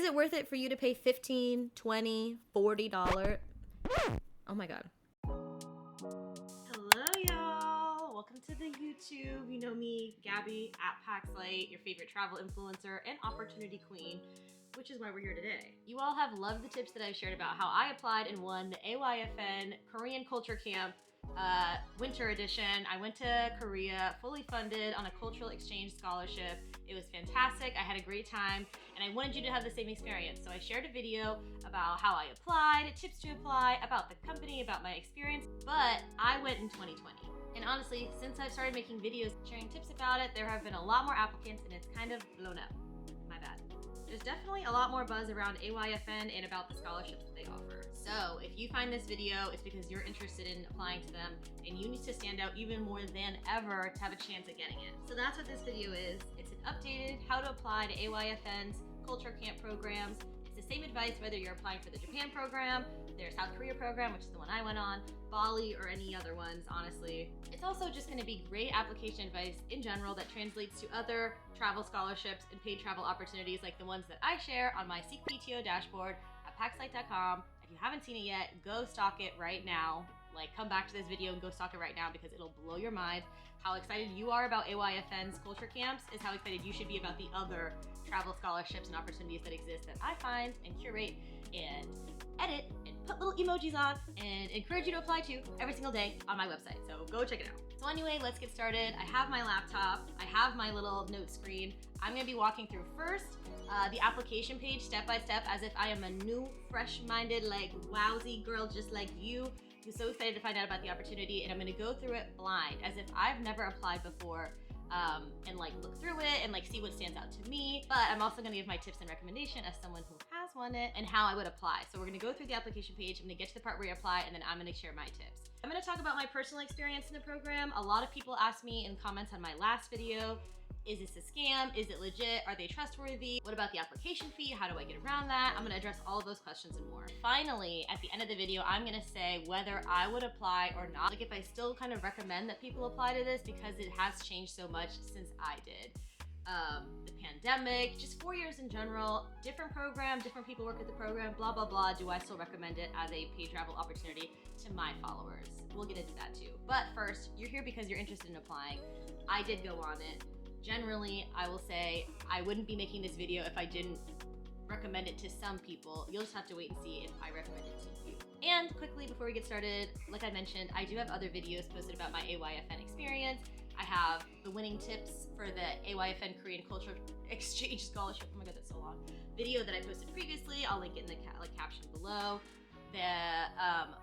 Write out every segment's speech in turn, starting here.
it worth it for you to pay $15, $20, $40? Oh my God. Hello, y'all. Welcome to the YouTube. You know me, Gabby at Paxlight, your favorite travel influencer and opportunity queen, which is why we're here today. You all have loved the tips that I've shared about how I applied and won the AYFN Korean Culture Camp winter edition. I went to Korea fully funded on a cultural exchange scholarship. It was fantastic. I had a great time and I wanted you to have the same experience. So I shared a video about how I applied, tips to apply, about the company, about my experience, but I went in 2020. And honestly, since I've started making videos sharing tips about it, there have been a lot more applicants and it's kind of blown up. My bad. There's definitely a lot more buzz around AYFN and about the scholarships that they offer. So if you find this video, it's because you're interested in applying to them and you need to stand out even more than ever to have a chance at getting it. So that's what this video is. It's an updated how to apply to AYFN's culture camp programs. It's the same advice whether you're applying for the Japan program, their South Korea program, which is the one I went on, Bali, or any other ones, honestly. It's also just gonna be great application advice in general that translates to other travel scholarships and paid travel opportunities like the ones that I share on my Seek PTO dashboard at paxlight.com. If you haven't seen it yet, go stalk it right now. Like, come back to this video and go stalk it right now because it'll blow your mind. How excited you are about AYFN's culture camps is how excited you should be about the other travel scholarships and opportunities that exist that I find and curate and edit and put little emojis on and encourage you to apply to every single day on my website. So go check it out. So anyway, let's get started. I have my laptop. I have my little note screen. I'm gonna be walking through first the application page step by step as if I am a new, fresh-minded, like wowsy girl just like you who's so excited to find out about the opportunity, and I'm gonna go through it blind as if I've never applied before and like look through it and like see what stands out to me. But I'm also gonna give my tips and recommendation as someone who has won it and how I would apply. So we're gonna go through the application page. I'm gonna get to the part where you apply and then I'm gonna share my tips. I'm gonna talk about my personal experience in the program. A lot of people asked me in comments on my last video, is this a scam? Is it legit? Are they trustworthy? What about the application fee? How do I get around that? I'm gonna address all of those questions and more. Finally, at the end of the video, I'm gonna say whether I would apply or not. Like if I still kind of recommend that people apply to this because it has changed so much since I did. The pandemic, just 4 years in general, different program, different people work at the program, blah, blah, blah. Do I still recommend it as a paid travel opportunity to my followers? We'll get into that too. But first, you're here because you're interested in applying. I did go on it. Generally, I will say I wouldn't be making this video if I didn't recommend it to some people. You'll just have to wait and see if I recommend it to you. And quickly, before we get started, like I mentioned, I do have other videos posted about my AYFN experience. I have the winning tips for the AYFN Korean Culture Exchange Scholarship. Oh my God, that's so long. Video that I posted previously. I'll link it in the caption below.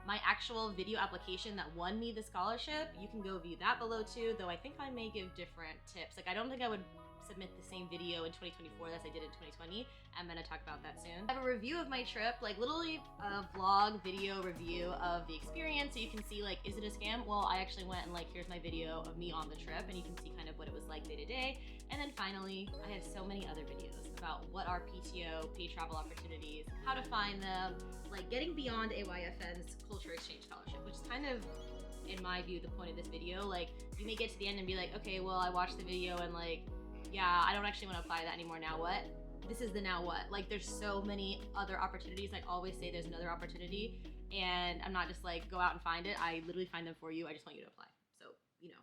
My actual video application that won me the scholarship, you can go view that below too, though I think I may give different tips. Like I don't think I would submit the same video in 2024 as I did in 2020. I'm gonna talk about that soon. I have a review of my trip, like literally a vlog video review of the experience so you can see like, is it a scam? Well, I actually went and like, here's my video of me on the trip and you can see kind of what it was like day to day. And then finally, I have so many other videos about what are PTO, paid travel opportunities, how to find them, like getting beyond AYFN's Culture Exchange Scholarship, which is kind of, in my view, the point of this video. Like you may get to the end and be like, okay, well, I watched the video and like, yeah, I don't actually want to apply to that anymore. Now what? This is the now what. Like there's so many other opportunities. I always say there's another opportunity and I'm not just like go out and find it. I literally find them for you. I just want you to apply. So, you know.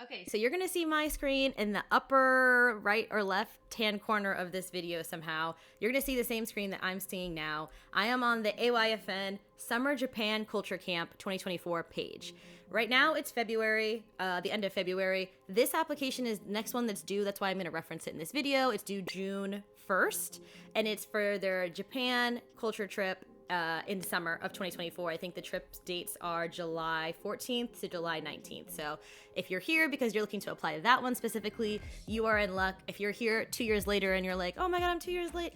Okay, so you're gonna see my screen in the upper right or left hand corner of this video somehow. You're gonna see the same screen that I'm seeing now. I am on the AYFN Summer Japan Culture Camp 2024 page. Right now it's February, the end of February. This application is the next one that's due. That's why I'm gonna reference it in this video. It's due June 1st and it's for their Japan culture trip in the summer of 2024. I think the trip dates are July 14th to July 19th. So if you're here because you're looking to apply to that one specifically, you are in luck. If you're here 2 years later and you're like, oh my God, I'm 2 years late,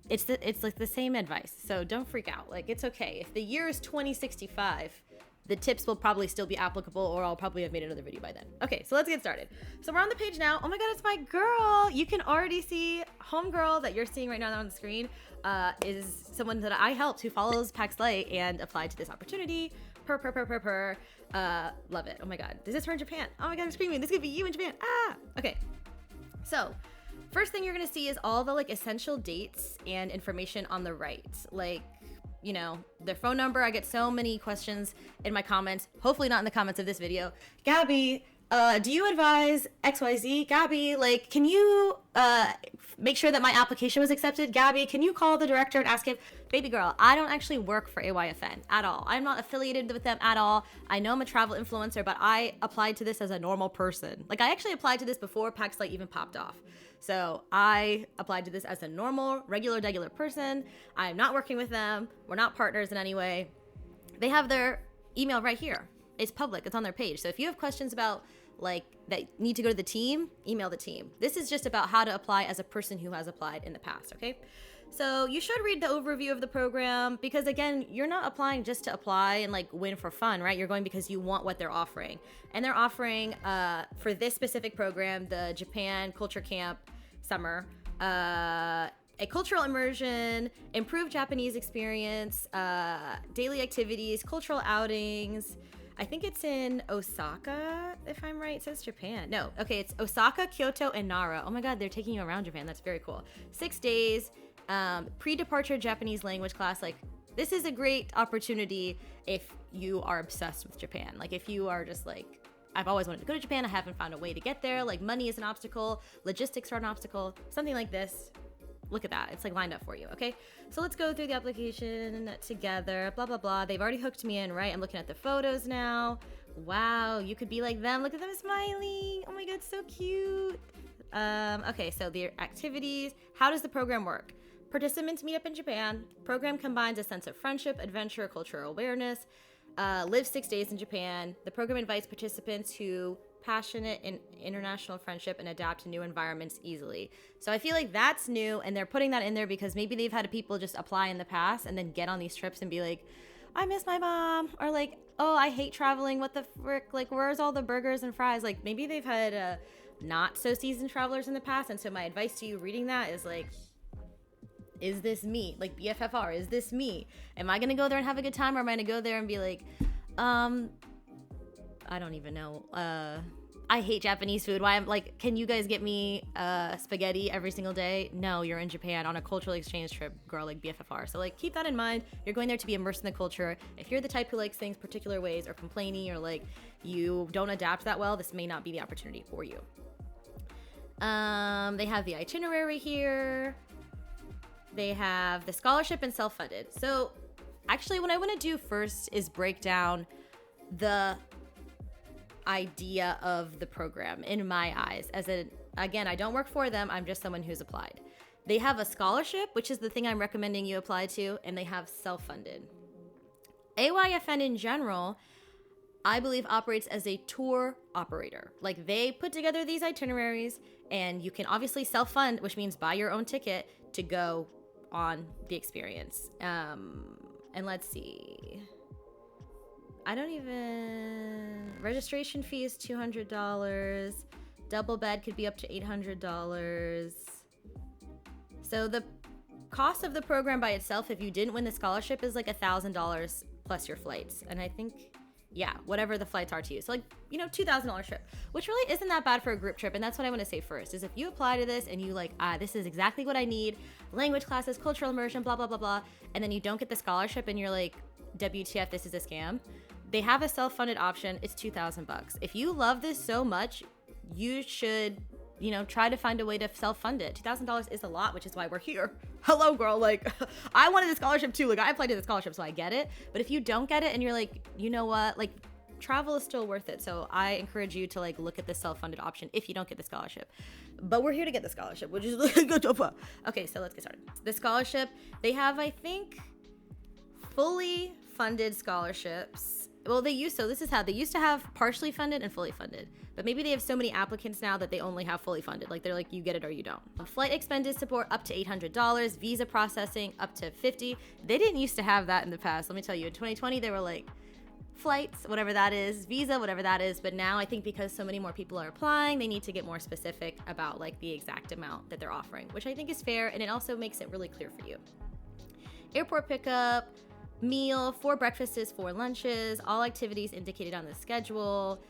it's like the same advice. So don't freak out. Like it's okay. If the year is 2065, the tips will probably still be applicable or I'll probably have made another video by then. Okay, so let's get started. So we're on the page now. Oh my God, it's my girl. You can already see homegirl that you're seeing right now on the screen is someone that I helped who follows Paxlight and applied to this opportunity. Love it. Oh my God. This is her in Japan. Oh my God, I'm screaming. This could be you in Japan. Ah! Okay. So first thing you're gonna see is all the like essential dates and information on the right. Like, you know, their phone number. I get so many questions in my comments, hopefully not in the comments of this video. Gabby, do you advise XYZ? Gabby, like, can you make sure that my application was accepted? Gabby, can you call the director and ask him? Baby girl, I don't actually work for AYFN at all. I'm not affiliated with them at all. I know I'm a travel influencer, but I applied to this as a normal person. Like, I actually applied to this before Paxlight even popped off. So I applied to this as a normal, regular person. I'm not working with them. We're not partners in any way. They have their email right here. It's public. It's on their page. So if you have questions about like that need to go to the team, email the team. This is just about how to apply as a person who has applied in the past, okay? So you should read the overview of the program because again, you're not applying just to apply and like win for fun, right? You're going because you want what they're offering. And they're offering for this specific program, the Japan Culture Camp Summer, a cultural immersion, improved Japanese experience, daily activities, cultural outings. I think it's in Osaka, if I'm right. It says Japan. No, okay, it's Osaka, Kyoto, and Nara. Oh my God, they're taking you around Japan. That's very cool. 6 days, pre-departure Japanese language class. Like, this is a great opportunity if you are obsessed with Japan. Like, if you are just like, I've always wanted to go to Japan, I haven't found a way to get there. Like, money is an obstacle, logistics are an obstacle, something like this. Look at that. It's like lined up for you, okay? So let's go through the application together, blah, blah, blah. They've already hooked me in, right? I'm looking at the photos now. Wow, you could be like them. Look at them smiling. Oh my God, so cute. Okay, so the activities. How does the program work? Participants meet up in Japan. Program combines a sense of friendship, adventure, cultural awareness. Live 6 days in Japan. The program invites participants who passionate in international friendship and adapt to new environments easily. So I feel like that's new, and they're putting that in there because maybe they've had people just apply in the past and then get on these trips and be like, I miss my mom, or like, oh, I hate traveling, what the frick, like, where's all the burgers and fries? Like, maybe they've had not so seasoned travelers in the past, and so my advice to you reading that is like, is this me? Like, BFFR, is this me? Am I gonna go there and have a good time, or am I gonna go there and be like, I don't even know. I hate Japanese food. Why? I'm like, can you guys get me spaghetti every single day? No, you're in Japan on a cultural exchange trip, girl, like BFFR. So like, keep that in mind. You're going there to be immersed in the culture. If you're the type who likes things particular ways or complaining or like you don't adapt that well, this may not be the opportunity for you. They have the itinerary here. They have the scholarship and self-funded. So actually what I want to do first is break down the idea of the program in my eyes. Again, I don't work for them. I'm just someone who's applied. They have a scholarship, which is the thing I'm recommending you apply to, and they have self-funded. AYFN in general, I believe, operates as a tour operator. Like, they put together these itineraries, and you can obviously self-fund, which means buy your own ticket to go on the experience. And let's see. Registration fee is $200. Double bed could be up to $800. So the cost of the program by itself, if you didn't win the scholarship, is like $1,000 plus your flights. And I think, yeah, whatever the flights are to you. So like, you know, $2,000 trip, which really isn't that bad for a group trip. And that's what I want to say first, is if you apply to this and you like, this is exactly what I need, language classes, cultural immersion, blah, blah, blah, blah, and then you don't get the scholarship and you're like, WTF, this is a scam. They have a self-funded option. It's $2,000. If you love this so much, you should, you know, try to find a way to self-fund it. $2,000 is a lot, which is why we're here. Hello, girl. Like, I wanted the scholarship too. Like, I applied to the scholarship, so I get it. But if you don't get it and you're like, you know what, like, travel is still worth it. So I encourage you to like look at the self-funded option if you don't get the scholarship. But we're here to get the scholarship, which is good. Okay, so let's get started. The scholarship, they have, I think, fully funded scholarships. Well, they used to have partially funded and fully funded, but maybe they have so many applicants now that they only have fully funded. Like, they're like, you get it or you don't. Flight expenses support up to $800, visa processing up to $50. They didn't used to have that in the past. Let me tell you, in 2020, they were like, flights, whatever that is, visa, whatever that is. But now I think because so many more people are applying, they need to get more specific about like the exact amount that they're offering, which I think is fair. And it also makes it really clear for you. Airport pickup, meal, 4 breakfasts, 4 lunches, all activities indicated on the schedule.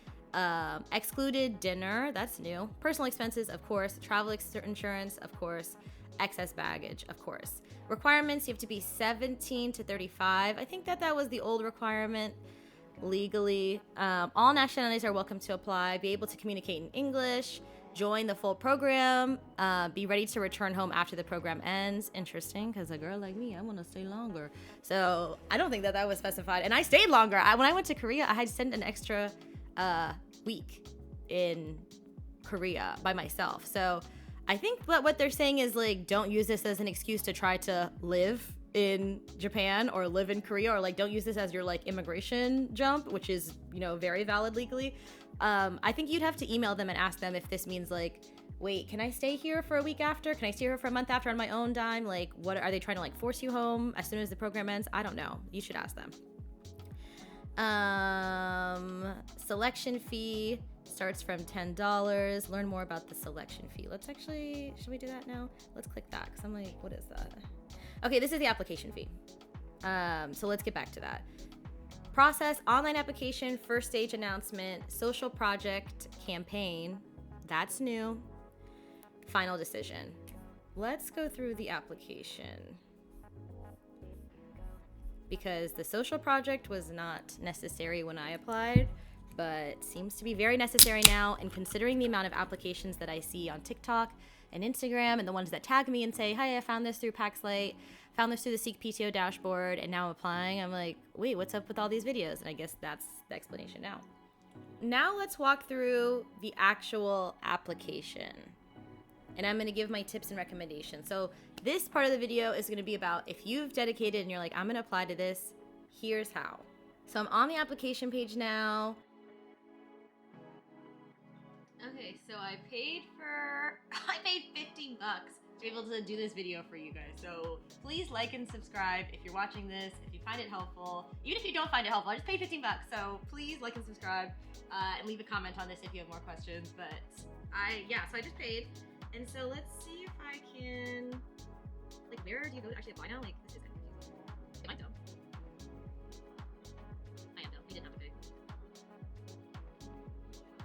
Excluded dinner, that's new. Personal expenses, of course. Travel insurance, of course. Excess baggage, of course. Requirements, you have to be 17 to 35. I think that was the old requirement legally. All nationalities are welcome to apply. Be able to communicate in English. Join the full program. Be ready to return home after the program ends. Interesting, because a girl like me, I want to stay longer. So I don't think that was specified. And I stayed longer. When I went to Korea, I had sent an extra week in Korea by myself. So I think what they're saying is like, don't use this as an excuse to try to live in Japan or live in Korea, or like don't use this as your like immigration jump, which is, you know, very valid legally. I think you'd have to email them and ask them if this means like, wait, can I stay here for a week after? Can I stay here for a month after on my own dime? Like, what are they trying to like force you home as soon as the program ends? I don't know. You should ask them. Selection fee starts from $10. Learn more about the selection fee. Should we do that now? Let's click that, because I'm like, what is that? Okay, this is the application fee. So let's get back to that. Process, online application, first stage announcement, social project, campaign. That's new. Final decision. Let's go through the application, because the social project was not necessary when I applied, but seems to be very necessary now. And considering the amount of applications that I see on TikTok and Instagram, and the ones that tag me and say, hi, I found this through PaxLight, found this through the Seek PTO dashboard, and now I'm applying, I'm like, wait, what's up with all these videos? And I guess that's the explanation now. Now let's walk through the actual application, and I'm gonna give my tips and recommendations. So this part of the video is gonna be about if you've dedicated and you're like, I'm gonna apply to this, here's how. So I'm on the application page now. Okay, so I paid 15 bucks to be able to do this video for you guys. So please like and subscribe if you're watching this, if you find it helpful. Even if you don't find it helpful, I just paid 15 bucks. So please like and subscribe and leave a comment on this if you have more questions. But so I just paid. And so let's see if I can, like, where do you go to actually apply now? Like, this is kind of confusing. Am I dumb? I am dumb. You didn't have to pay.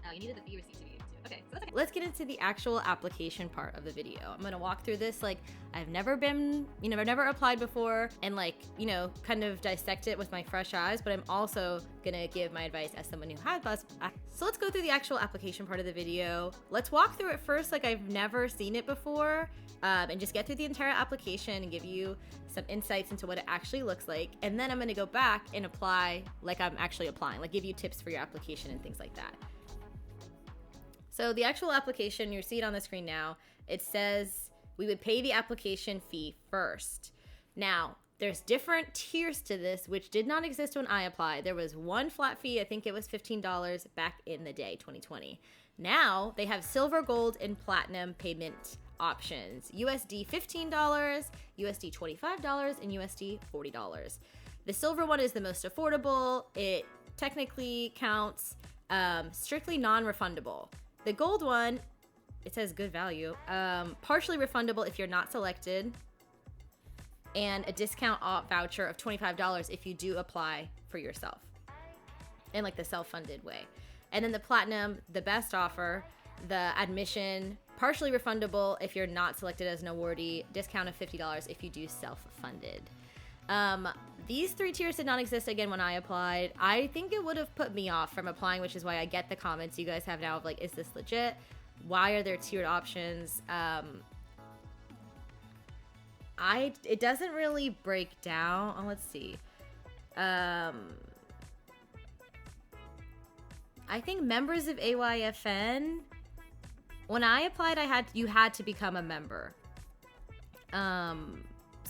Oh, you needed the fee receipt to be able to. Okay, so that's okay. Let's get into the actual application part of the video. I'm gonna walk through this like I've never applied before, and like, you know, kind of dissect it with my fresh eyes, but I'm also gonna give my advice as someone who has So let's go through the actual application part of the video. Let's walk through it first like I've never seen it before, and just get through the entire application and give you some insights into what it actually looks like. And then I'm gonna go back and apply like I'm actually applying, like give you tips for your application and things like that. So the actual application, you see it on the screen now, it says we would pay the application fee first. Now, there's different tiers to this, which did not exist when I applied. There was one flat fee, I think it was $15 back in the day, 2020. Now, they have silver, gold, and platinum payment options. USD $15, USD $25, and USD $40. The silver one is the most affordable. It technically counts strictly non-refundable. The gold one, it says good value, partially refundable if you're not selected, and a discount off voucher of $25 if you do apply for yourself in like the self-funded way. And then the platinum, the best offer, the admission, partially refundable if you're not selected as an awardee, discount of $50 if you do self-funded. These three tiers did not exist again when I applied. I think it would have put me off from applying, which is why I get the comments you guys have now of like, is this legit? Why are there tiered options? It doesn't really break down. Oh, let's see. I think members of AYFN, when I applied, you had to become a member.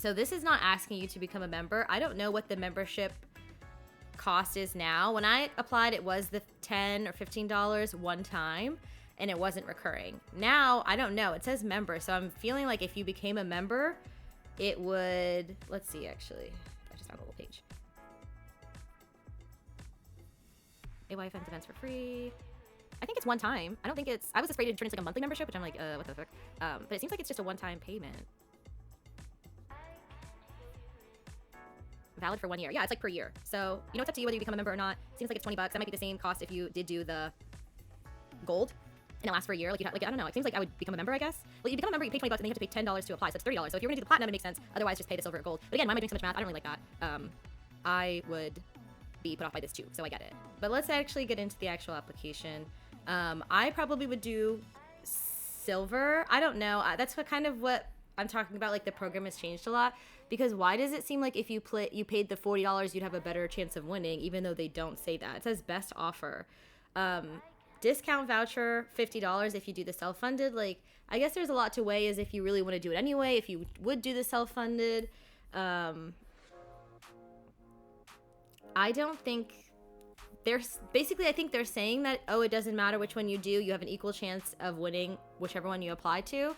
So this is not asking you to become a member. I don't know what the membership cost is now. When I applied, it was the $10 or $15 one time, and it wasn't recurring. Now, I don't know. It says member, so I'm feeling like if you became a member, it would, let's see, actually. I just found a little page. AYFN events for free. I think it's one time. I don't think it's, I was afraid to turn into like a monthly membership, which I'm like, what the fuck? But it seems like it's just a one-time payment. Valid for 1 year. Yeah, it's like per year. So, you know, it's up to you whether you become a member or not. Seems like it's $20. That might be the same cost if you did do the gold and it lasts for a year. Like, I don't know. It seems like I would become a member, I guess. Well, you become a member, you pay $20, and then you have to pay $10 to apply. So it's $30. So if you're gonna do the platinum, it makes sense. Otherwise, just pay the silver or gold. But again, why am I doing so much math? I don't really like that. I would be put off by this too, so I get it. But let's actually get into the actual application. I probably would do silver. I don't know. That's what I'm talking about. Like, the program has changed a lot. Because why does it seem like if you paid the $40, you'd have a better chance of winning, even though they don't say that? It says best offer. Discount voucher, $50 if you do the self-funded. Like, I guess there's a lot to weigh as if you really want to do it anyway, if you would do the self-funded. I don't think I think they're saying that, oh, it doesn't matter which one you do, you have an equal chance of winning whichever one you apply to.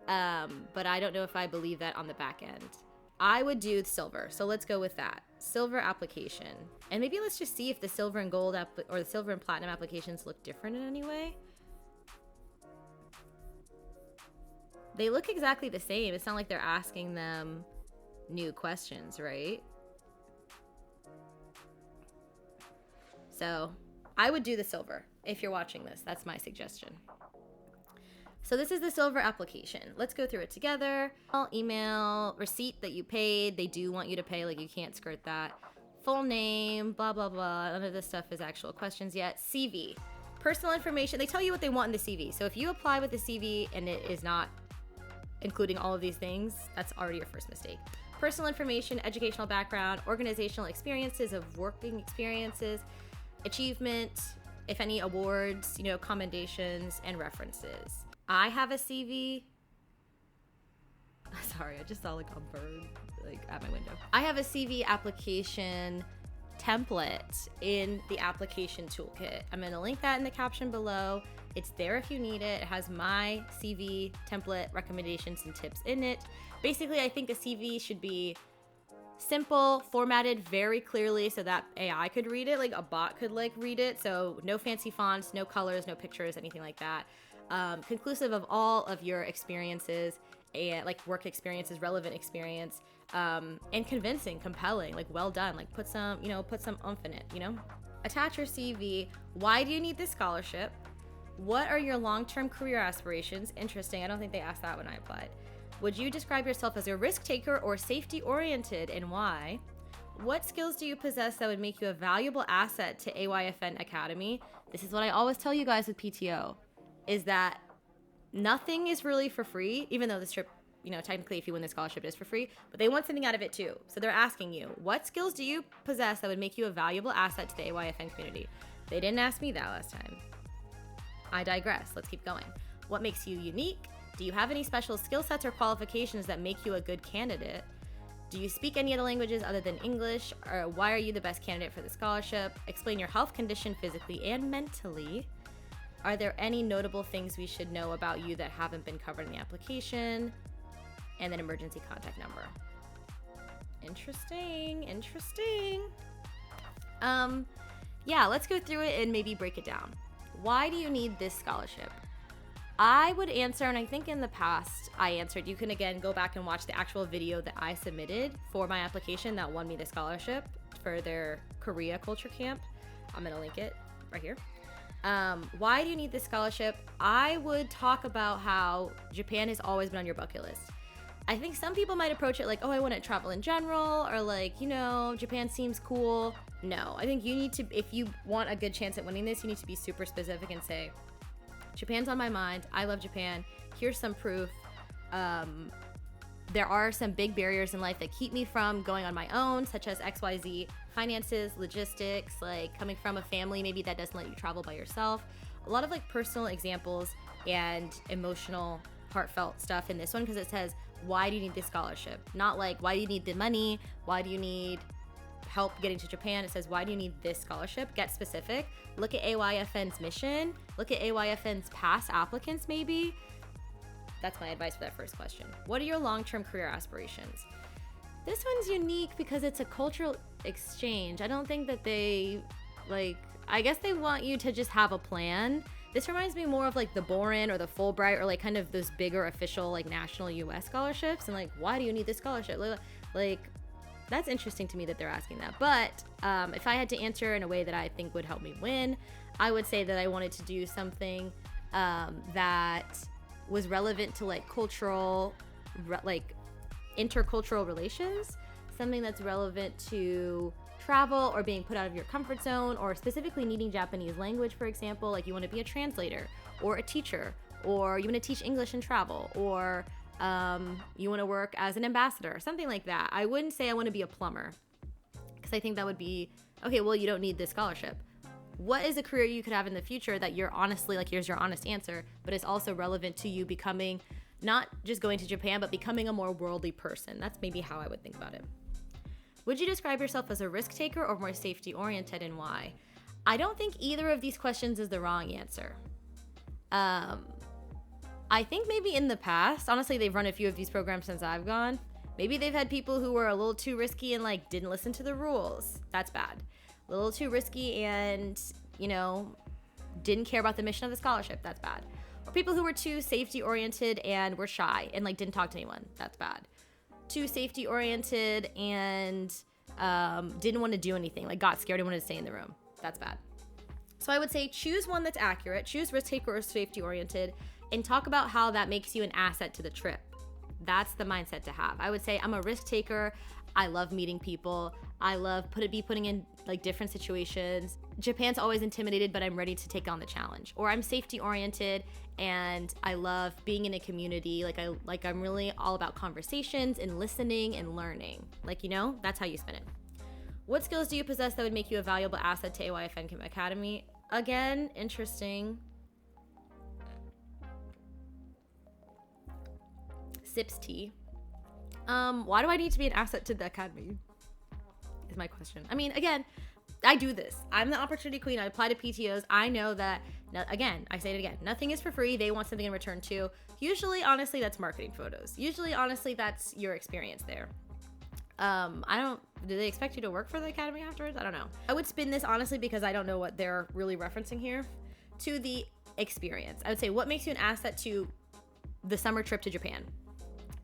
But I don't know if I believe that on the back end. I would do silver, so let's go with that. Silver application. And maybe let's just see if the silver and gold or the silver and platinum applications look different in any way. They look exactly the same. It's not like they're asking them new questions, right? So I would do the silver if you're watching this. That's my suggestion. So this is the silver application. Let's go through it together. Email, receipt that you paid. They do want you to pay, like, you can't skirt that. Full name, blah, blah, blah. None of this stuff is actual questions yet. CV, personal information. They tell you what they want in the CV. So if you apply with the CV and it is not including all of these things, that's already your first mistake. Personal information, educational background, organizational experiences of working experiences, achievement, if any awards, commendations, and references. I have a CV. Sorry, I just saw like a bird at my window. I have a CV application template in the application toolkit. I'm going to link that in the caption below. It's there if you need it. It has my CV template recommendations and tips in it. Basically, I think a CV should be simple, formatted very clearly so that AI could read it, like a bot could read it. So no fancy fonts, no colors, no pictures, anything like that. Conclusive of all of your experiences and work experiences, relevant experience, and convincing, compelling, well done, put some oomph in it, Attach your CV. Why do you need this scholarship? What are your long-term career aspirations? Interesting. I don't think they asked that when I applied. Would you describe yourself as a risk taker or safety oriented, and why? What skills do you possess that would make you a valuable asset to AYFN Academy? This is what I always tell you guys with PTO, is that nothing is really for free, even though this trip, technically if you win the scholarship it is for free, but they want something out of it too. So they're asking you, what skills do you possess that would make you a valuable asset to the AYFN community? They didn't ask me that last time. I digress. Let's keep going. What makes you unique? Do you have any special skill sets or qualifications that make you a good candidate? Do you speak any other languages other than English? Or why are you the best candidate for the scholarship? Explain your health condition physically and mentally. Are there any notable things we should know about you that haven't been covered in the application? And then emergency contact number. Interesting. Yeah, let's go through it and maybe break it down. Why do you need this scholarship? I would answer, and I think in the past I answered, you can again go back and watch the actual video that I submitted for my application that won me the scholarship for their Korea Culture Camp. I'm gonna link it right here. Why do you need this scholarship? I would talk about how Japan has always been on your bucket list. I think some people might approach it like, oh, I want to travel in general, or Japan seems cool. No, I think you need to, if you want a good chance at winning this, you need to be super specific and say, Japan's on my mind. I love Japan. Here's some proof. There are some big barriers in life that keep me from going on my own, such as XYZ, finances, logistics, coming from a family maybe that doesn't let you travel by yourself. A lot of personal examples and emotional, heartfelt stuff in this one, because it says, why do you need this scholarship? Not why do you need the money? Why do you need help getting to Japan? It says, why do you need this scholarship? Get specific. Look at AYFN's mission. Look at AYFN's past applicants maybe. That's my advice for that first question. What are your long-term career aspirations? This one's unique because it's a cultural exchange. I don't think that they, I guess they want you to just have a plan. This reminds me more of the Boren or the Fulbright or kind of those bigger official national US scholarships. And why do you need this scholarship? That's that's interesting to me that they're asking that. But if I had to answer in a way that I think would help me win, I would say that I wanted to do something that was relevant to like cultural, like intercultural relations, something that's relevant to travel or being put out of your comfort zone, or specifically needing Japanese language, for example. Like you want to be a translator or a teacher, or you want to teach English and travel, or you want to work as an ambassador, something like that. I wouldn't say I want to be a plumber, because I think that would be, okay, well, you don't need this scholarship. What is a career you could have in the future that you're honestly, like, here's your honest answer, but it's also relevant to you becoming, not just going to Japan, but becoming a more worldly person? That's maybe how I would think about it. Would you describe yourself as a risk taker or more safety oriented, and why? I don't think either of these questions is the wrong answer. I think maybe in the past, honestly, they've run a few of these programs since I've gone. Maybe they've had people who were a little too risky and like didn't listen to the rules. That's bad. A little too risky and, you know, didn't care about the mission of the scholarship. That's bad. Or people who were too safety oriented and were shy and like didn't talk to anyone. That's bad. Too safety oriented and didn't want to do anything, like got scared and wanted to stay in the room. That's bad. So I would say choose one that's accurate, choose risk taker or safety oriented, and talk about how that makes you an asset to the trip. That's the mindset to have. I would say I'm a risk taker. I love meeting people. I love putting in like different situations. Japan's always intimidated, but I'm ready to take on the challenge. Or I'm safety oriented and I love being in a community. I'm really all about conversations and listening and learning. Like, you know, that's how you spin it. What skills do you possess that would make you a valuable asset to AYFN Camp Academy? Again, interesting. Sips tea. Why do I need to be an asset to the academy? Is my question. I mean, again, I do this. I'm the opportunity queen. I apply to PTOs. I know that, again, I say it again, nothing is for free. They want something in return too. Usually, honestly, that's marketing photos. Usually, honestly, that's your experience there. Do they expect you to work for the academy afterwards? I don't know. I would spin this honestly because I don't know what they're really referencing here, to the experience. I would say, what makes you an asset to the summer trip to Japan?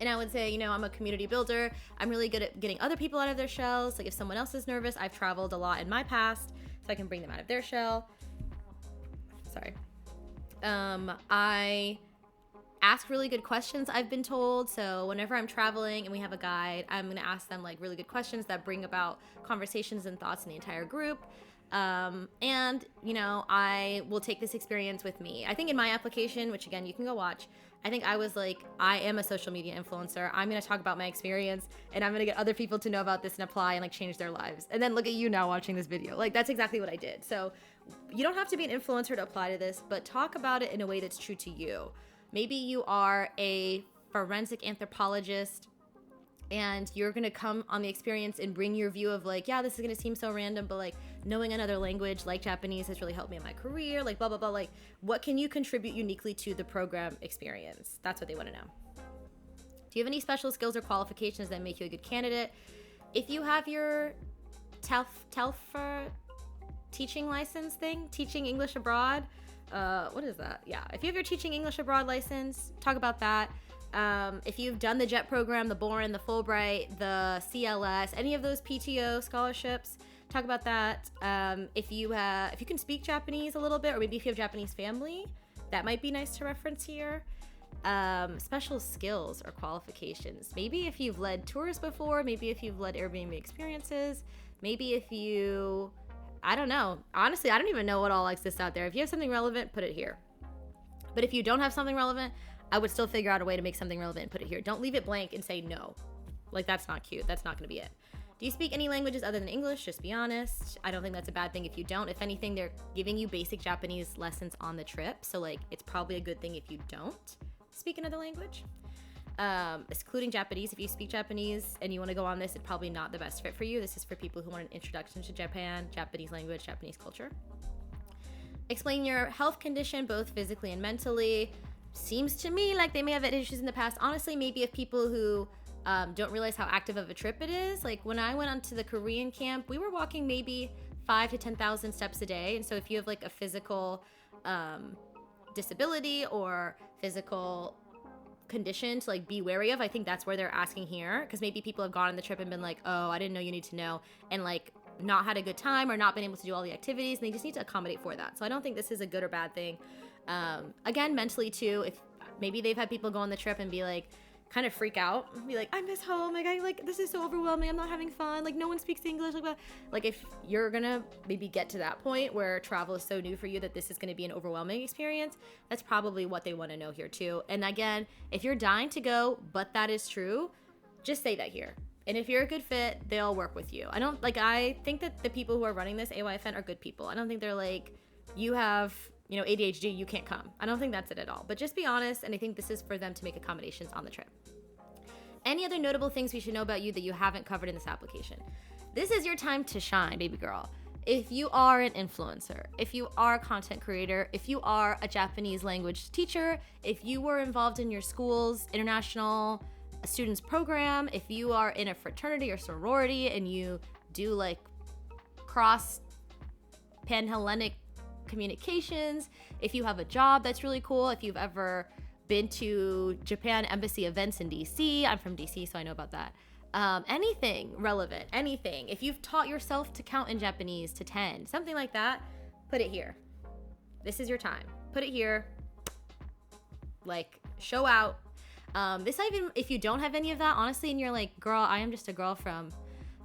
And I would say, you know, I'm a community builder. I'm really good at getting other people out of their shells. Like if someone else is nervous, I've traveled a lot in my past, so I can bring them out of their shell. Sorry. I ask really good questions, I've been told. So whenever I'm traveling and we have a guide, I'm going to ask them like really good questions that bring about conversations and thoughts in the entire group. And, you know, I will take this experience with me. I think in my application, which again, you can go watch, I think I was like, I am a social media influencer. I'm going to talk about my experience and I'm going to get other people to know about this and apply and like change their lives. And then look at you now watching this video. Like that's exactly what I did. So you don't have to be an influencer to apply to this, but talk about it in a way that's true to you. Maybe you are a forensic anthropologist and you're going to come on the experience and bring your view of like, yeah, this is going to seem so random, but like knowing another language like Japanese has really helped me in my career, like blah, blah, blah. Like what can you contribute uniquely to the program experience? That's what they want to know. Do you have any special skills or qualifications that make you a good candidate? If you have your TELFR teaching license thing, teaching English abroad, what is that? Yeah, if you have your teaching English abroad license, talk about that. If you've done the JET program, the Boren, the Fulbright, the CLS, any of those PTO scholarships, talk about that. If you can speak Japanese a little bit, or maybe if you have Japanese family, that might be nice to reference here. Special skills or qualifications. Maybe if you've led tours before, maybe if you've led Airbnb experiences, maybe if you, I don't know. Honestly, I don't even know what all exists out there. If you have something relevant, put it here. But if you don't have something relevant, I would still figure out a way to make something relevant and put it here. Don't leave it blank and say no. Like, that's not cute. That's not going to be it. Do you speak any languages other than English? Just be honest. I don't think that's a bad thing if you don't. If anything, they're giving you basic Japanese lessons on the trip. So, like, it's probably a good thing if you don't speak another language. Excluding Japanese. If you speak Japanese and you want to go on this, it's probably not the best fit for you. This is for people who want an introduction to Japan, Japanese language, Japanese culture. Explain your health condition, both physically and mentally. Seems to me like they may have had issues in the past. Honestly, maybe if people who don't realize how active of a trip it is. Like when I went onto the Korean camp, we were walking maybe 5,000 to 10,000 steps a day. And so if you have like a physical disability or physical condition to like be wary of, I think that's where they're asking here, because maybe people have gone on the trip and been like, oh, I didn't know you need to know, and like not had a good time or not been able to do all the activities, and they just need to accommodate for that. So I don't think this is a good or bad thing. Again, mentally too, if maybe they've had people go on the trip and be like, kind of freak out, be like, I miss home, like this is so overwhelming, I'm not having fun, like no one speaks English, like if you're gonna maybe get to that point where travel is so new for you that this is gonna be an overwhelming experience, that's probably what they want to know here too. And again, if you're dying to go but that is true, just say that here. And if you're a good fit, they'll work with you. I think that the people who are running this AYFN are good people. I don't think they're like, you have ADHD, you can't come. I don't think that's it at all. But just be honest, and I think this is for them to make accommodations on the trip. Any other notable things we should know about you that you haven't covered in this application? This is your time to shine, baby girl. If you are an influencer, if you are a content creator, if you are a Japanese language teacher, if you were involved in your school's international students program, if you are in a fraternity or sorority and you do like cross pan-Hellenic communications, if you have a job that's really cool, if you've ever been to Japan embassy events in DC, I'm from DC, so I know about that. Anything relevant, anything. If you've taught yourself to count in Japanese to 10, something like that, put it here. This is your time. Put it here. Like, show out. If you don't have any of that, honestly, and you're like, girl, I am just a girl from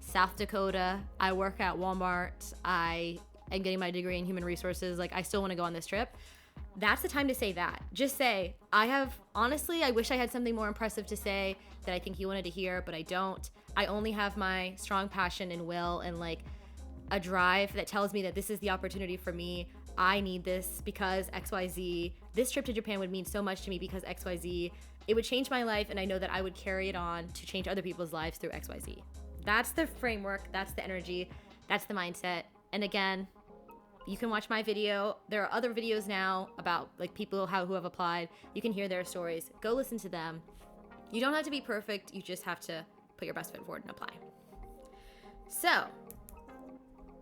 South Dakota. I work at Walmart. I am getting my degree in human resources. Like, I still want to go on this trip. That's the time to say that. Just say, I wish I had something more impressive to say that I think you wanted to hear, but I don't. I only have my strong passion and will and like a drive that tells me that this is the opportunity for me. I need this because XYZ. This trip to Japan would mean so much to me because XYZ. It would change my life, and I know that I would carry it on to change other people's lives through XYZ. That's the framework. That's the energy. That's the mindset. And again, you can watch my video. There are other videos now about like people who have applied. You can hear their stories. Go listen to them. You don't have to be perfect. You just have to put your best foot forward and apply. So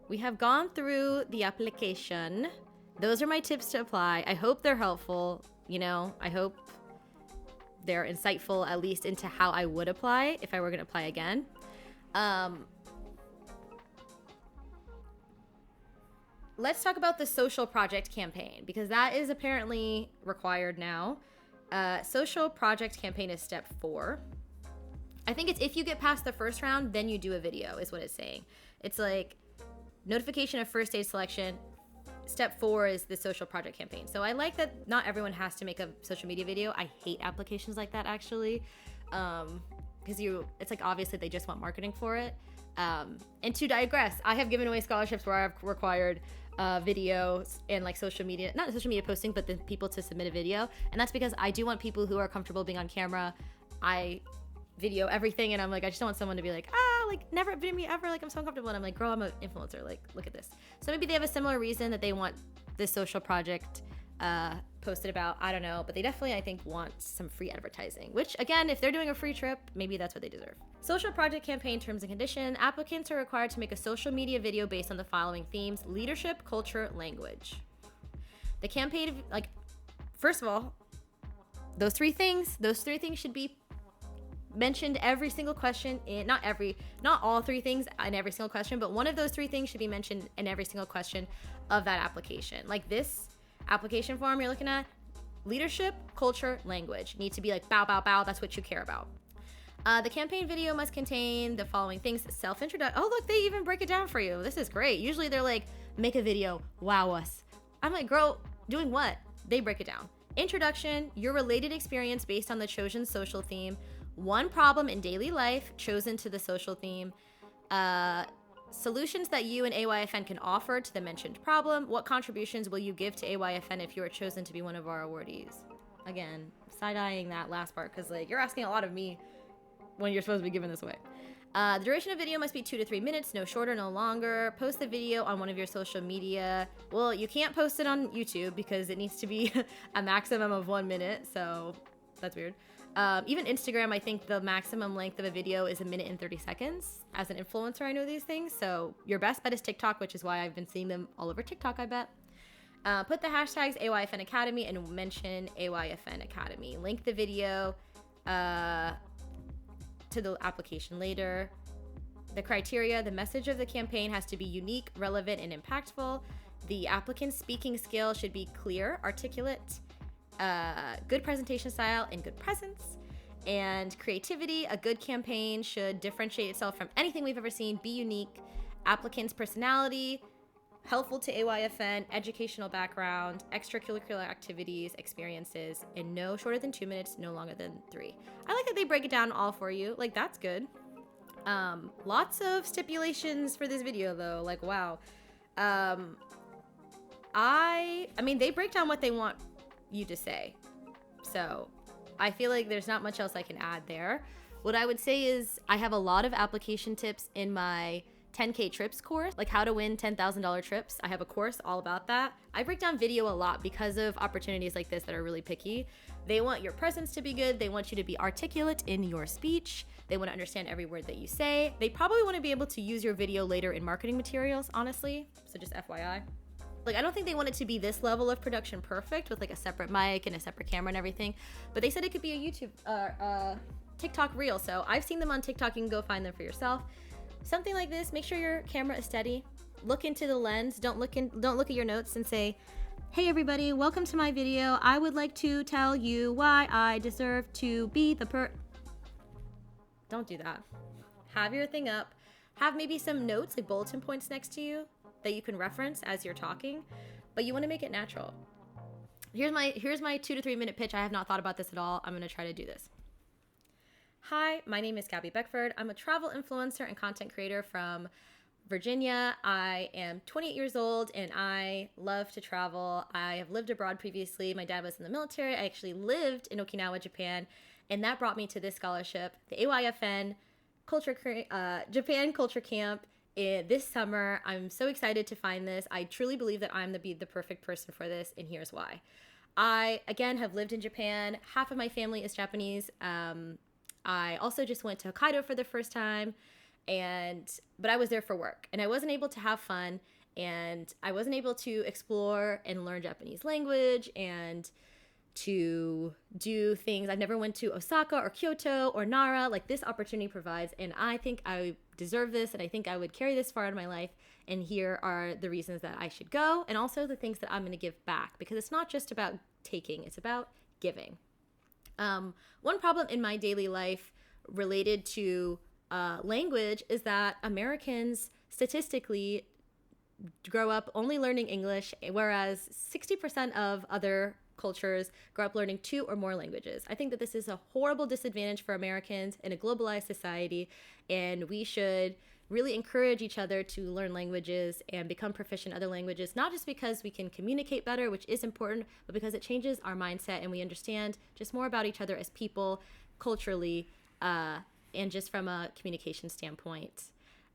we have gone through the application. Those are my tips to apply. I hope they're helpful. I hope they're insightful, at least into how I would apply if I were going to apply again. Let's talk about the social project campaign, because that is apparently required now. Social project campaign is step 4. I think it's if you get past the first round, then you do a video is what it's saying. It's like notification of first stage selection. Step 4 is the social project campaign. So I like that not everyone has to make a social media video. I hate applications like that actually. Because it's like obviously they just want marketing for it. And to digress, I have given away scholarships where I've required videos and like social media, not social media posting, but the people to submit a video. And that's because I do want people who are comfortable being on camera. I video everything, and I'm like, I just don't want someone to be like, like never video me ever, like I'm so uncomfortable. And I'm like, girl, I'm an influencer, like look at this. So maybe they have a similar reason that they want this social project posted about, I don't know, but they definitely, I think, want some free advertising, which again, if they're doing a free trip, maybe that's what they deserve. Social project campaign terms and condition. Applicants are required to make a social media video based on the following themes: leadership, culture, language. The campaign, like, first of all, those three things should be mentioned every single question in, not all 3 things in every single question, but one of those 3 things should be mentioned in every single question of that application. Like this application form you're looking at, leadership, culture, language need to be like bow, bow, bow. That's what you care about. The campaign video must contain the following things: self-introduction. Oh, look, they even break it down for you. This is great. Usually they're like, make a video, wow us. I'm like, girl, doing what? They break it down. Introduction, your related experience based on the chosen social theme. One problem in daily life chosen to the social theme. Solutions that you and AYFN can offer to the mentioned problem. What contributions will you give to AYFN if you are chosen to be one of our awardees? Again, side-eyeing that last part because like you're asking a lot of me when you're supposed to be giving this away. The duration of video must be 2 to 3 minutes, no shorter, no longer. Post the video on one of your social media. Well, you can't post it on YouTube because it needs to be a maximum of 1 minute, so that's weird. Even Instagram, I think the maximum length of a video is 1 minute and 30 seconds. As an influencer, I know these things. So your best bet is TikTok, which is why I've been seeing them all over TikTok, I bet. Put the hashtags AYFN Academy and mention AYFN Academy. Link the video to the application later. The criteria, the message of the campaign has to be unique, relevant, and impactful. The applicant's speaking skill should be clear, articulate, good presentation style, and good presence. And creativity, a good campaign should differentiate itself from anything we've ever seen, be unique. Applicant's personality, helpful to AYFN, educational background, extracurricular activities, experiences, and no shorter than 2 minutes, no longer than 3. I like that they break it down all for you. Like, that's good. Lots of stipulations for this video though. Like, wow. I mean, they break down what they want you to say. So I feel like there's not much else I can add there. What I would say is I have a lot of application tips in my 10K trips course, like how to win $10,000 trips. I have a course all about that. I break down video a lot because of opportunities like this that are really picky. They want your presence to be good. They want you to be articulate in your speech. They want to understand every word that you say. They probably want to be able to use your video later in marketing materials, honestly. So just FYI. Like, I don't think they want it to be this level of production perfect with like a separate mic and a separate camera and everything, but they said it could be a YouTube, TikTok reel. So I've seen them on TikTok. You can go find them for yourself. Something like this, make sure your camera is steady. Look into the lens. Don't look at your notes and say, "Hey everybody, welcome to my video. I would like to tell you why I deserve to be the Don't do that. Have your thing up. Have maybe some notes, like bulletin points next to you that you can reference as you're talking, but you want to make it natural. Here's my 2 to 3 minute pitch. I have not thought about this at all. I'm going to try to do this. Hi, my name is Gabby Beckford. I'm a travel influencer and content creator from Virginia. I am 28 years old and I love to travel. I have lived abroad previously. My dad was in the military. I actually lived in Okinawa, Japan, and that brought me to this scholarship, the AYFN Japan Culture Camp this summer. I'm so excited to find this. I truly believe that I'm the perfect person for this, and here's why. I, again, have lived in Japan. Half of my family is Japanese. I also just went to Hokkaido for the first time, but I was there for work, and I wasn't able to have fun, and I wasn't able to explore and learn Japanese language and to do things. I've never went to Osaka or Kyoto or Nara like this opportunity provides, and I think I deserve this, and I think I would carry this far in my life, and here are the reasons that I should go, and also the things that I'm going to give back, because it's not just about taking, it's about giving. One problem in my daily life related to language is that Americans statistically grow up only learning English, whereas 60% of other cultures grow up learning 2 or more languages. I think that this is a horrible disadvantage for Americans in a globalized society, and we should really encourage each other to learn languages and become proficient in other languages, not just because we can communicate better, which is important, but because it changes our mindset and we understand just more about each other as people culturally and just from a communication standpoint.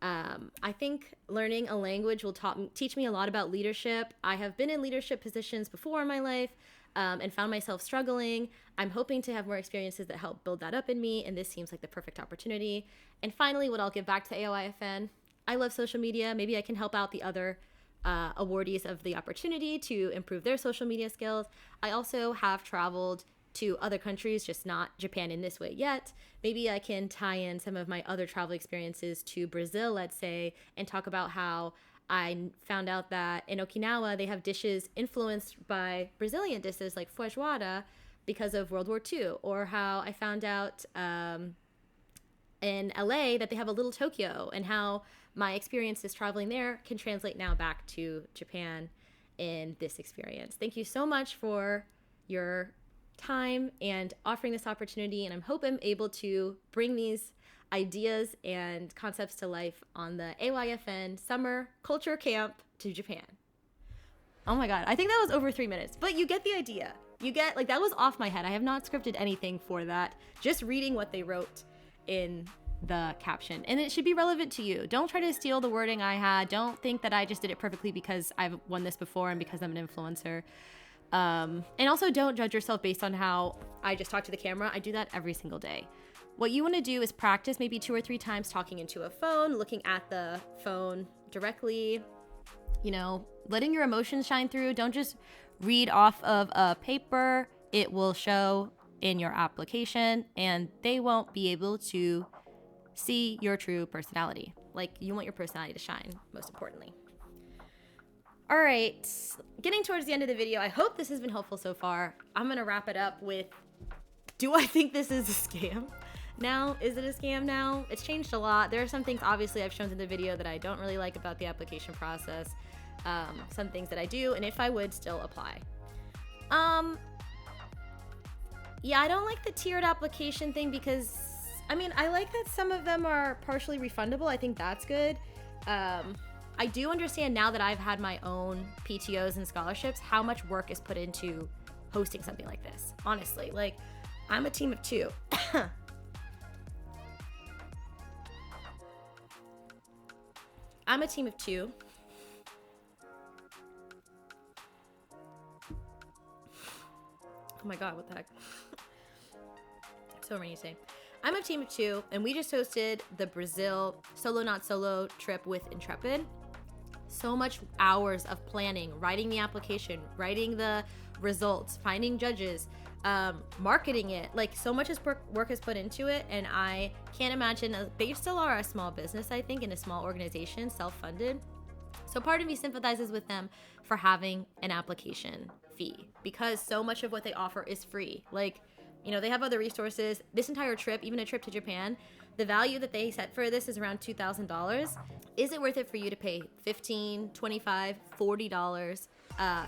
I think learning a language will teach me a lot about leadership. I have been in leadership positions before in my life and found myself struggling. I'm hoping to have more experiences that help build that up in me, and this seems like the perfect opportunity. And finally, what I'll give back to AYFN, I love social media. Maybe I can help out the other awardees of the opportunity to improve their social media skills. I also have traveled to other countries, just not Japan in this way yet. Maybe I can tie in some of my other travel experiences to Brazil, let's say, and talk about how I found out that in Okinawa, they have dishes influenced by Brazilian dishes like feijoada because of World War II, or how I found out in LA that they have a little Tokyo, and how my experiences traveling there can translate now back to Japan in this experience. Thank you so much for your time and offering this opportunity, and I hope I'm able to bring these ideas and concepts to life on the AYFN Summer Culture Camp to Japan. Oh my god, I think that was over 3 minutes, but you get the idea. You get, like, that was off my head. I have not scripted anything for that, just reading what they wrote in the caption, and it should be relevant to you. Don't try to steal the wording I had. Don't think that I just did it perfectly because I've won this before and because I'm an influencer. And also don't judge yourself based on how I just talk to the camera. I do that every single day. What you want to do is practice maybe 2 or 3 times talking into a phone, looking at the phone directly, you know, letting your emotions shine through. Don't just read off of a paper. It will show in your application, and they won't be able to see your true personality. Like, you want your personality to shine, most importantly. All right, getting towards the end of the video, I hope this has been helpful so far. I'm gonna wrap it up with, do I think this is a scam now? Is it a scam now? It's changed a lot. There are some things obviously I've shown in the video that I don't really like about the application process. Some things that I do, and if I would still apply. Yeah, I don't like the tiered application thing because, I mean, I like that some of them are partially refundable. I think that's good. I do understand now that I've had my own PTOs and scholarships, how much work is put into hosting something like this. Honestly, like, I'm a team of two. I'm a team of two. Oh my God, what the heck? So rainy today. I'm a team of two, and we just hosted the Brazil Solo Not Solo trip with Intrepid. So much hours of planning, writing the application, writing the results, finding judges, marketing it. Like, so much work is put into it, and I can't imagine. They still are a small business, I think, in a small organization, self-funded. So part of me sympathizes with them for having an application fee, because so much of what they offer is free. Like, you know, they have other resources. This entire trip, even a trip to Japan, the value that they set for this is around $2,000. Is it worth it for you to pay $15, $25, $40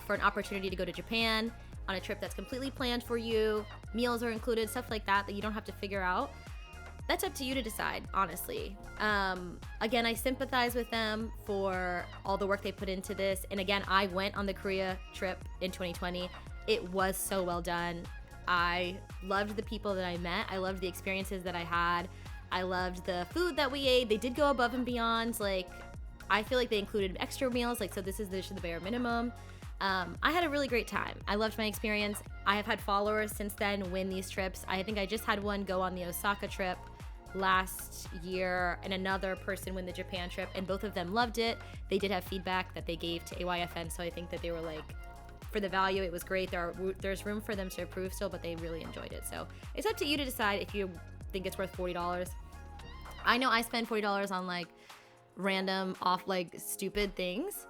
for an opportunity to go to Japan on a trip that's completely planned for you? Meals are included, stuff like that you don't have to figure out. That's up to you to decide, honestly. Again, I sympathize with them for all the work they put into this. And again, I went on the Korea trip in 2020. It was so well done. I loved the people that I met. I loved the experiences that I had. I loved the food that we ate. They did go above and beyond. Like, I feel like they included extra meals. Like, so this is the bare minimum. I had a really great time. I loved my experience. I have had followers since then win these trips. I think I just had one go on the Osaka trip last year, and another person win the Japan trip, and both of them loved it. They did have feedback that they gave to AYFN, so I think that they were like, for the value, it was great. There's room for them to improve still, but they really enjoyed it. So it's up to you to decide if you think it's worth $40. I know I spend $40 on like random off, like, stupid things.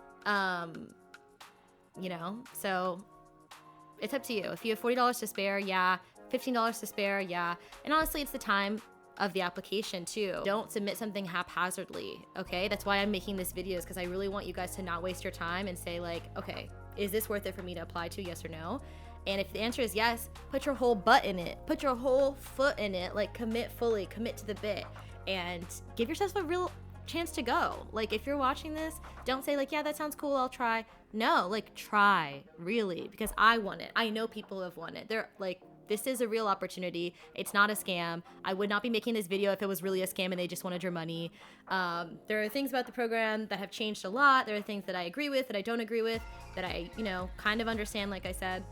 You know, so it's up to you. If you have $40 to spare, yeah. $15 to spare, yeah. And honestly, it's the time of the application too. Don't submit something haphazardly, okay? That's why I'm making this video, is because I really want you guys to not waste your time and say like, okay, is this worth it for me to apply to, yes or no? And if the answer is yes, put your whole butt in it. Put your whole foot in it. Like, commit fully, commit to the bit, and give yourself a real chance to go. Like, if you're watching this, don't say like, yeah, that sounds cool, I'll try. No, like, try, really, because I want it. I know people have won it. They're like, this is a real opportunity. It's not a scam. I would not be making this video if it was really a scam and they just wanted your money. There are things about the program that have changed a lot. There are things that I agree with, that I don't agree with, that I, you know, kind of understand, like I said.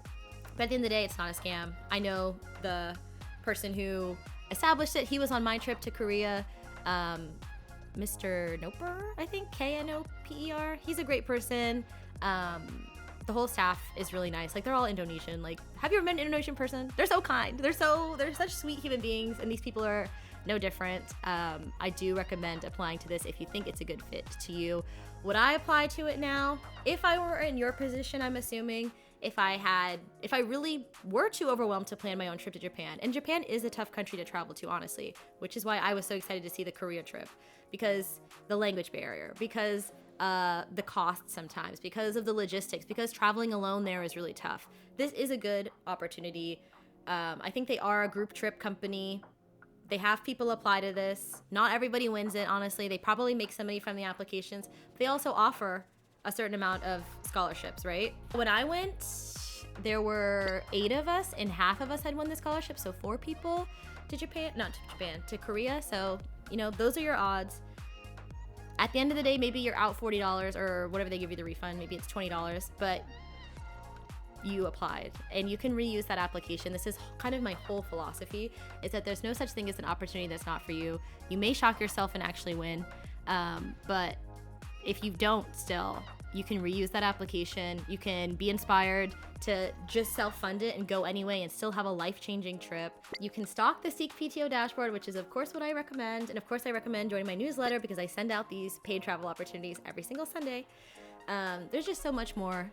But at the end of the day, it's not a scam. I know the person who established it. He was on my trip to Korea. Mr. Noper, I think, Knoper. He's a great person. The whole staff is really nice. Like, they're all Indonesian. Like, have you ever met an Indonesian person? They're so kind. They're such sweet human beings, and these people are no different. I do recommend applying to this if you think it's a good fit to you. Would I apply to it now? If I were in your position, I'm assuming, if I really were too overwhelmed to plan my own trip to Japan. And Japan is a tough country to travel to, honestly, which is why I was so excited to see the Korea trip, because the language barrier, because the cost sometimes, because of the logistics, because traveling alone there is really tough. This is a good opportunity. I think they are a group trip company. They have people apply to this. Not everybody wins it, honestly. They probably make some money from the applications. But they also offer a certain amount of scholarships, right? When I went, there were 8 of us, and half of us had won the scholarship, so 4 people to Korea. So, you know, those are your odds. At the end of the day, maybe you're out $40 or whatever they give you the refund. Maybe it's $20, but you applied, and you can reuse that application. This is kind of my whole philosophy, is that there's no such thing as an opportunity that's not for you. You may shock yourself and actually win, but if you don't still, You can reuse that application. You can be inspired to just self-fund it and go anyway and still have a life-changing trip. You can stalk the Seek PTO dashboard, which is of course what I recommend. And of course I recommend joining my newsletter because I send out these paid travel opportunities every single Sunday. There's just so much more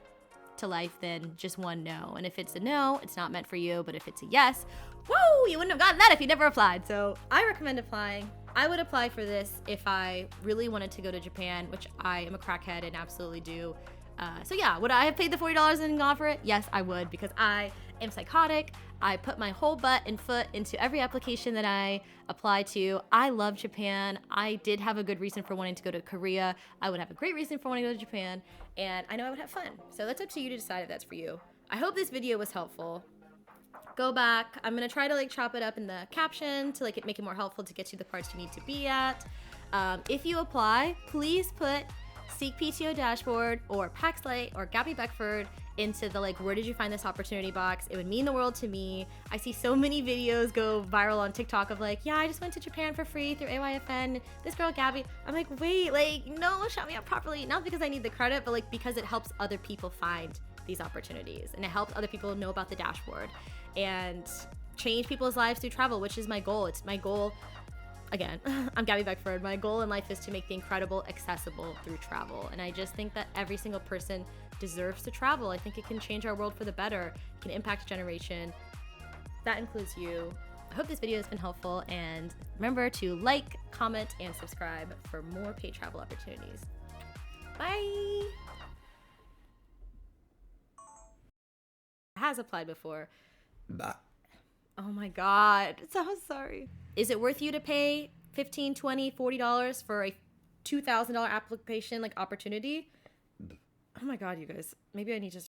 to life than just one no. And if it's a no, it's not meant for you. But if it's a yes, woo, you wouldn't have gotten that if you never applied. So I recommend applying. I would apply for this if I really wanted to go to Japan, which I am a crackhead and absolutely do. So yeah, would I have paid the $40 and gone for it? Yes, I would, because I am psychotic. I put my whole butt and foot into every application that I apply to. I love Japan. I did have a good reason for wanting to go to Korea. I would have a great reason for wanting to go to Japan, and I know I would have fun. So that's up to you to decide if that's for you. I hope this video was helpful. Go back. I'm gonna try to like chop it up in the caption to like make it more helpful to get to the parts you need to be at. If you apply, please put Seek PTO dashboard or Paxlight or Gabby Beckford into the like, where did you find this opportunity box? It would mean the world to me. I see so many videos go viral on TikTok of like, yeah, I just went to Japan for free through AYFN. This girl Gabby. I'm like, wait, like, no, shout me out properly. Not because I need the credit, but like because it helps other people find these opportunities and it helps other people know about the dashboard and change people's lives through travel, which is my goal. It's my goal. Again, I'm Gabby Beckford. My goal in life is to make the incredible accessible through travel. And I just think that every single person deserves to travel. I think it can change our world for the better. It can impact a generation. That includes you. I hope this video has been helpful. And remember to like, comment, and subscribe for more paid travel opportunities. Bye. Has applied before. Bah. Oh my God. So sorry. Is it worth you to pay $15, $20, $40 for a $2,000 application like opportunity? Oh my God, you guys. Maybe I need to